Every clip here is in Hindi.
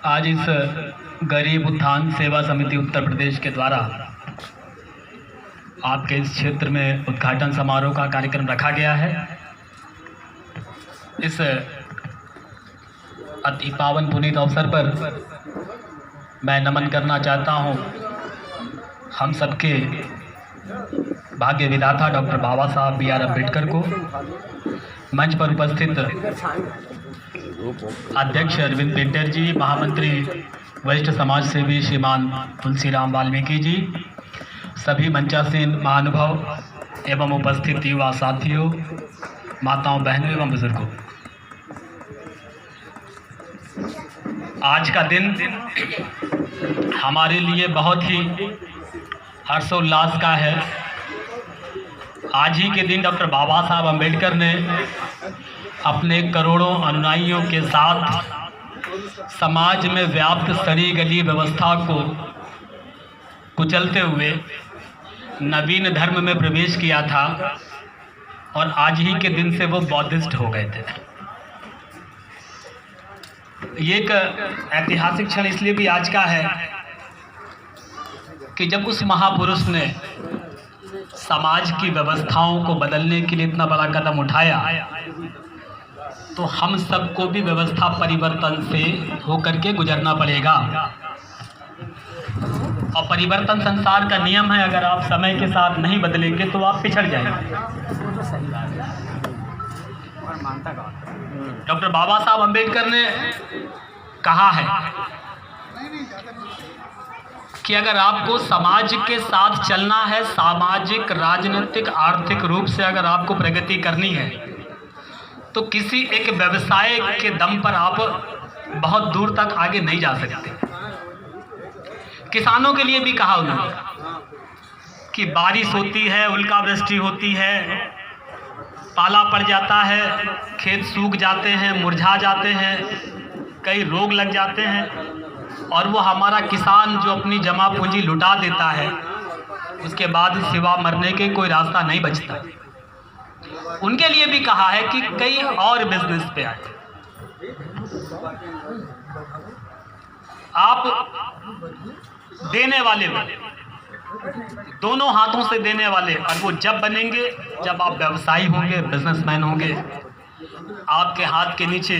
आज इस गरीब उत्थान सेवा समिति उत्तर प्रदेश के द्वारा आपके इस क्षेत्र में उद्घाटन समारोह का कार्यक्रम रखा गया है। इस अति पावन पुनीत अवसर पर मैं नमन करना चाहता हूं हम सबके भाग्य विधाता डॉक्टर बाबा साहब बी आर अम्बेडकर को, मंच पर उपस्थित अध्यक्ष अरविंद पेंटर जी, महामंत्री वरिष्ठ समाज सेवी श्रीमान तुलसीराम वाल्मीकि जी, सभी मंचासीन महानुभाव एवं उपस्थित युवा साथियों, माताओं, बहनों एवं बुजुर्गों, आज का दिन हमारे लिए बहुत ही हर्षोल्लास का है। आज ही के दिन डॉक्टर बाबा साहब अम्बेडकर ने अपने करोड़ों अनुयायियों के साथ समाज में व्याप्त सड़ी गली व्यवस्था को कुचलते हुए नवीन धर्म में प्रवेश किया था और आज ही के दिन से वो बौद्धिस्ट हो गए थे। ये एक ऐतिहासिक क्षण इसलिए भी आज का है कि जब उस महापुरुष ने समाज की व्यवस्थाओं को बदलने के लिए इतना बड़ा कदम उठाया तो हम सबको भी व्यवस्था परिवर्तन से होकर के गुजरना पड़ेगा। और परिवर्तन संसार का नियम है, अगर आप समय के साथ नहीं बदलेंगे तो आप पिछड़ जाएंगे। डॉक्टर बाबा साहब अम्बेडकर ने कहा है कि अगर आपको समाज के साथ चलना है, सामाजिक, राजनीतिक, आर्थिक रूप से अगर आपको प्रगति करनी है तो किसी एक व्यवसाय के दम पर आप बहुत दूर तक आगे नहीं जा सकते। किसानों के लिए भी कहा उन्होंने कि बारिश होती है, उल्कावृष्टि होती है, पाला पड़ जाता है, खेत सूख जाते हैं, मुरझा जाते हैं, कई रोग लग जाते हैं और वो हमारा किसान जो अपनी जमा पूंजी लुटा देता है उसके बाद सिवा मरने के कोई रास्ता नहीं बचता। उनके लिए भी कहा है कि कई और बिजनेस पे आए, आप देने वाले दोनों हाथों से देने वाले, और वो जब बनेंगे जब आप व्यवसायी होंगे, बिजनेसमैन होंगे, आपके हाथ के नीचे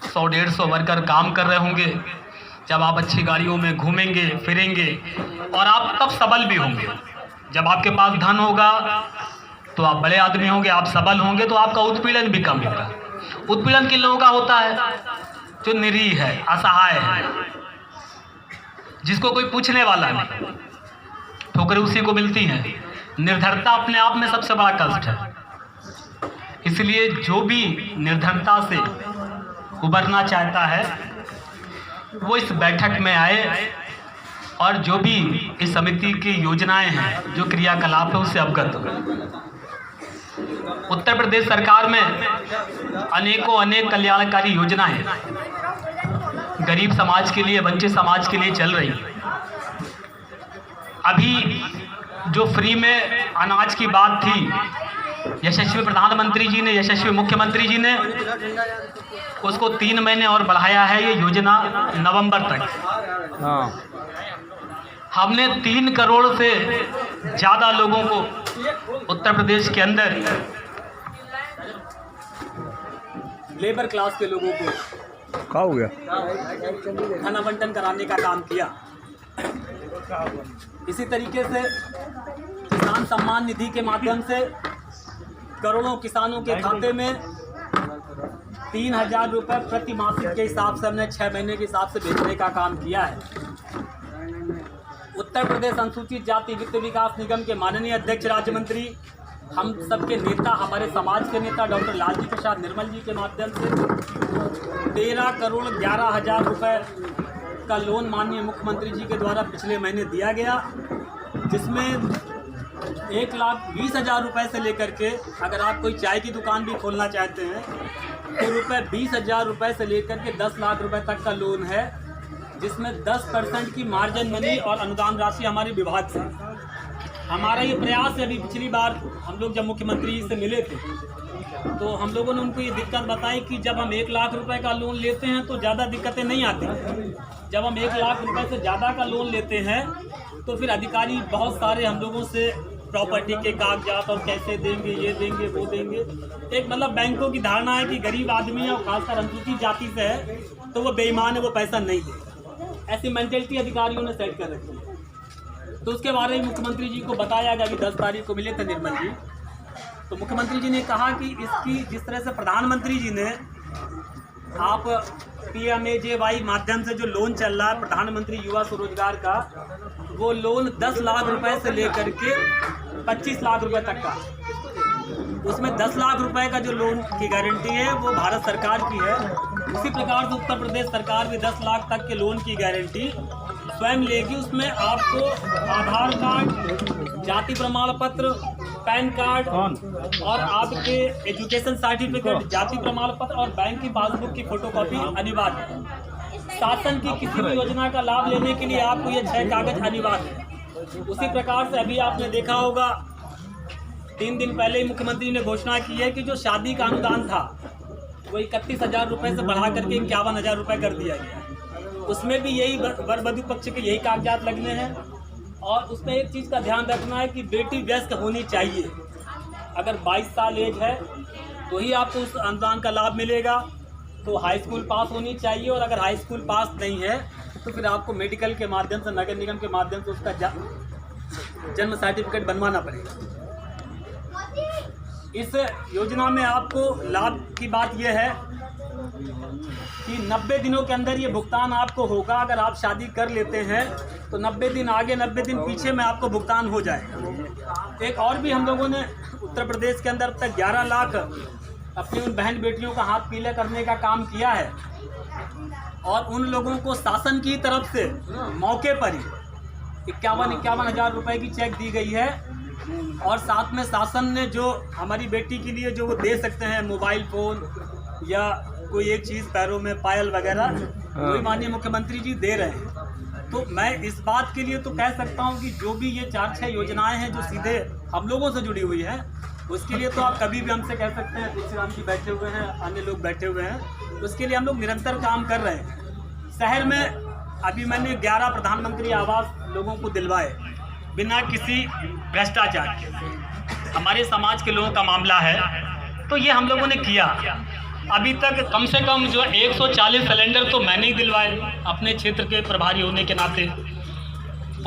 100-150 वर्कर काम कर रहे होंगे, जब आप अच्छी गाड़ियों में घूमेंगे फिरेंगे और आप तब सबल भी होंगे। जब आपके पास धन होगा तो आप बड़े आदमी होंगे, आप सबल होंगे तो आपका उत्पीड़न भी कम होगा। उत्पीड़न किन लोगों का होता है? जो निरीह है, असहाय है, जिसको कोई पूछने वाला नहीं, ठोकरें उसी को मिलती हैं। निर्धनता अपने आप में सबसे बड़ा कष्ट है। इसलिए जो भी निर्धनता से उबरना चाहता है वो इस बैठक में आए और जो भी इस समिति की योजनाएं हैं, जो क्रियाकलाप है, उससे अवगत हो। उत्तर प्रदेश सरकार में अनेक कल्याणकारी योजनाएं गरीब समाज के लिए, वंचित समाज के लिए चल रही है। अभी जो फ्री में अनाज की बात थी, यशस्वी प्रधानमंत्री जी ने, यशस्वी मुख्यमंत्री जी ने उसको 3 महीने और बढ़ाया है, ये योजना नवंबर तक। हमने 3 करोड़ से ज़्यादा लोगों को उत्तर प्रदेश के अंदर, लेबर क्लास के लोगों को क्या हो गया, धन आवंटन कराने का काम किया। इसी तरीके से किसान सम्मान निधि के माध्यम से करोड़ों किसानों के खाते में 3000 रुपये प्रति मासिक के हिसाब से हमने 6 महीने के हिसाब से भेजने का काम किया है। उत्तर प्रदेश अनुसूचित जाति वित्त विकास निगम के माननीय अध्यक्ष राज्य मंत्री, हम सबके नेता, हमारे समाज के नेता डॉक्टर लालजी प्रसाद निर्मल जी के माध्यम से 13,11,00,000 रुपये का लोन माननीय मुख्यमंत्री जी के द्वारा पिछले महीने दिया गया, जिसमें 1,20,000 रुपये से लेकर के, अगर आप कोई चाय की दुकान भी खोलना चाहते हैं तो रुपये 20,000 रुपये से लेकर के 10 लाख रुपए तक का लोन है, जिसमें 10% की मार्जिन मनी और अनुदान राशि हमारे विभाग से। हमारा ये प्रयास है। अभी पिछली बार हम लोग जब मुख्यमंत्री से मिले थे तो हम लोगों ने उनको ये दिक्कत बताई कि जब हम 1 लाख रुपए का लोन लेते हैं तो ज़्यादा दिक्कतें नहीं आती। जब हम 1 लाख रुपए से ज़्यादा का लोन लेते हैं तो फिर अधिकारी बहुत सारे हम लोगों से प्रॉपर्टी के कागजात और कैसे देंगे, ये देंगे, वो देंगे। एक मतलब बैंकों की धारणा है कि गरीब आदमी है और खासकर अनुसूचित जाति से है तो वो बेईमान है, वो पैसा नहीं दे। ऐसी मेंटेलिटी अधिकारियों ने सेट कर रखी है। तो उसके बारे में मुख्यमंत्री जी को बताया गया कि 10 तारीख को मिले थे निर्मल जी, तो मुख्यमंत्री जी ने कहा कि इसकी जिस तरह से प्रधानमंत्री जी ने आप PMAJY माध्यम से जो लोन चल रहा है प्रधानमंत्री युवा स्वरोजगार का, वो लोन 10 लाख रुपए से लेकर के 25 लाख रुपए तक का, उसमें 10 लाख रुपए का जो लोन की गारंटी है वो भारत सरकार की है। उसी प्रकार से उत्तर प्रदेश सरकार भी 10 लाख तक के लोन की गारंटी स्वयं लेगी। उसमें आपको आधार कार्ड, जाति प्रमाण पत्र, पैन कार्ड और आपके एजुकेशन सर्टिफिकेट, जाति प्रमाण पत्र और बैंक की पासबुक की फोटोकॉपी अनिवार्य है। शासन की किसी भी योजना का लाभ लेने के लिए आपको ये 6 कागज अनिवार्य है। उसी प्रकार से अभी आपने देखा होगा 3 दिन पहले ही मुख्यमंत्री ने घोषणा की है कि जो शादी का अनुदान था वो 31,000 रुपये से बढ़ा करके 51,000 रुपये कर दिया गया। उसमें भी यही वर वधू पक्ष के यही कागजात लगने हैं। और उसमें एक चीज़ का ध्यान रखना है कि बेटी व्यस्क होनी चाहिए। अगर 22 साल एज है तो ही आपको उस अनुदान का लाभ मिलेगा। तो हाई स्कूल पास होनी चाहिए और अगर हाई स्कूल पास नहीं है तो फिर आपको मेडिकल के माध्यम से, नगर निगम के माध्यम से उसका जन्म सर्टिफिकेट बनवाना पड़ेगा। इस योजना में आपको लाभ की बात यह है कि 90 दिनों के अंदर ये भुगतान आपको होगा। अगर आप शादी कर लेते हैं तो 90 दिन आगे 90 दिन पीछे में आपको भुगतान हो जाएगा। एक और भी हम लोगों ने उत्तर प्रदेश के अंदर अब तक 11 लाख अपनी उन बहन बेटियों का हाथ पीला करने का काम किया है और उन लोगों को शासन की तरफ से मौके पर ही 51 हज़ार रुपये की चेक दी गई है। और साथ में शासन ने जो हमारी बेटी के लिए जो वो दे सकते हैं, मोबाइल फ़ोन या कोई एक चीज़ पैरों में पायल वगैरह, वही माननीय मुख्यमंत्री जी दे रहे हैं। तो मैं इस बात के लिए तो कह सकता हूं कि जो भी ये 4-6 योजनाएं हैं जो सीधे हम लोगों से जुड़ी हुई हैं, उसके लिए तो आप कभी भी हमसे कह सकते हैं। तुलसीराम जी बैठे हुए हैं, अन्य लोग बैठे हुए हैं, उसके लिए हम लोग निरंतर काम कर रहे हैं। शहर में अभी मैंने 11 प्रधानमंत्री आवास लोगों को दिलवाए बिना किसी भ्रष्टाचार के। हमारे समाज के लोगों का मामला है तो ये हम लोगों ने किया। अभी तक कम से कम जो 140 सिलेंडर तो मैंने ही दिलवाए अपने क्षेत्र के प्रभारी होने के नाते।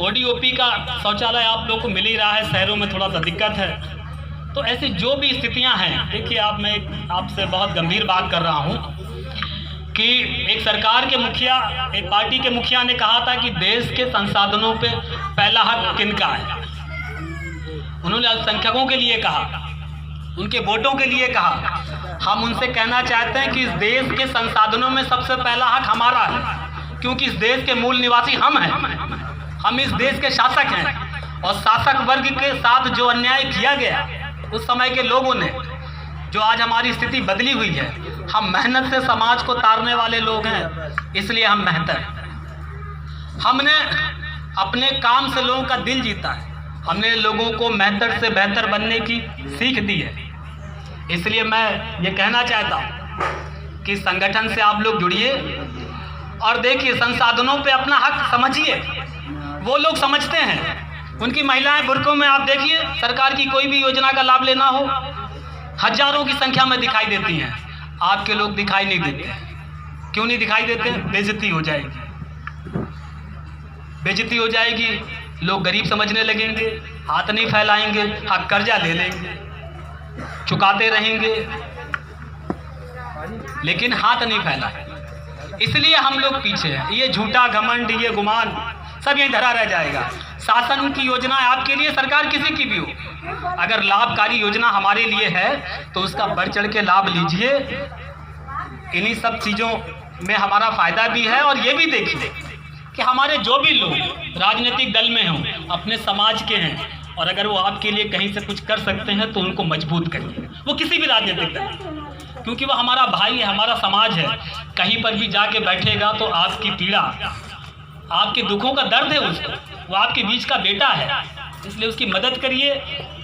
ODOP का शौचालय आप लोग को मिल ही रहा है, शहरों में थोड़ा सा दिक्कत है। तो ऐसी जो भी स्थितियां हैं, देखिए मैं आपसे बहुत गंभीर बात कर रहा हूं कि एक सरकार के मुखिया, एक पार्टी के मुखिया ने कहा था कि देश के संसाधनों पे पहला हक किनका है। उन्होंने अल्पसंख्यकों के लिए कहा, उनके वोटों के लिए कहा। हम उनसे कहना चाहते हैं कि इस देश के संसाधनों में सबसे पहला हक हमारा है, क्योंकि इस देश के मूल निवासी हम हैं, हम इस देश के शासक हैं। और शासक वर्ग के साथ जो अन्याय किया गया उस समय के लोगों ने, जो आज हमारी स्थिति बदली हुई है, हम मेहनत से समाज को तारने वाले लोग हैं, इसलिए हम बेहतर हैं। हमने अपने काम से लोगों का दिल जीता है, हमने लोगों को बेहतर से बेहतर बनने की सीख दी है। इसलिए मैं ये कहना चाहता हूँ कि संगठन से आप लोग जुड़िए और देखिए, संसाधनों पे अपना हक समझिए। वो लोग समझते हैं, उनकी महिलाएं बुर्कों में, आप देखिए सरकार की कोई भी योजना का लाभ लेना हो हजारों की संख्या में दिखाई देती हैं। आपके लोग दिखाई नहीं देते। क्यों नहीं दिखाई देते? बेइज्जती हो जाएगी, बेइज्जती हो जाएगी, लोग गरीब समझने लगेंगे, हाथ नहीं फैलाएंगे, हाँ कर्जा ले लेंगे, चुकाते रहेंगे, लेकिन हाथ नहीं फैलाएंगे। इसलिए हम लोग पीछे हैं। ये झूठा घमंड, ये गुमान सब यहीं धरा रह जाएगा। शासन की योजना आपके लिए, सरकार किसी की भी हो, अगर लाभकारी योजना हमारे लिए है तो उसका बढ़ चढ़ के लाभ लीजिए। इन्हीं सब चीज़ों में हमारा फ़ायदा भी है। और ये भी देखिए कि हमारे जो भी लोग राजनीतिक दल में हों, अपने समाज के हैं, और अगर वो आपके लिए कहीं से कुछ कर सकते हैं तो उनको मजबूत करिए। वो किसी भी राजनीतिक दल, क्योंकि वो हमारा भाई है, हमारा समाज है। कहीं पर भी जाके बैठेगा तो आपकी पीड़ा, आपके दुखों का दर्द है उसको, वो आपके बीच का बेटा है। इसलिए उसकी मदद करिए।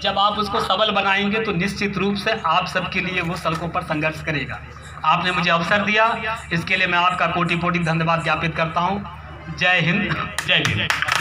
जब आप उसको सबल बनाएंगे तो निश्चित रूप से आप सबके लिए वो सड़कों पर संघर्ष करेगा। आपने मुझे अवसर दिया, इसके लिए मैं आपका कोटि कोटि धन्यवाद ज्ञापित करता हूँ। जय हिंद, जय भीम।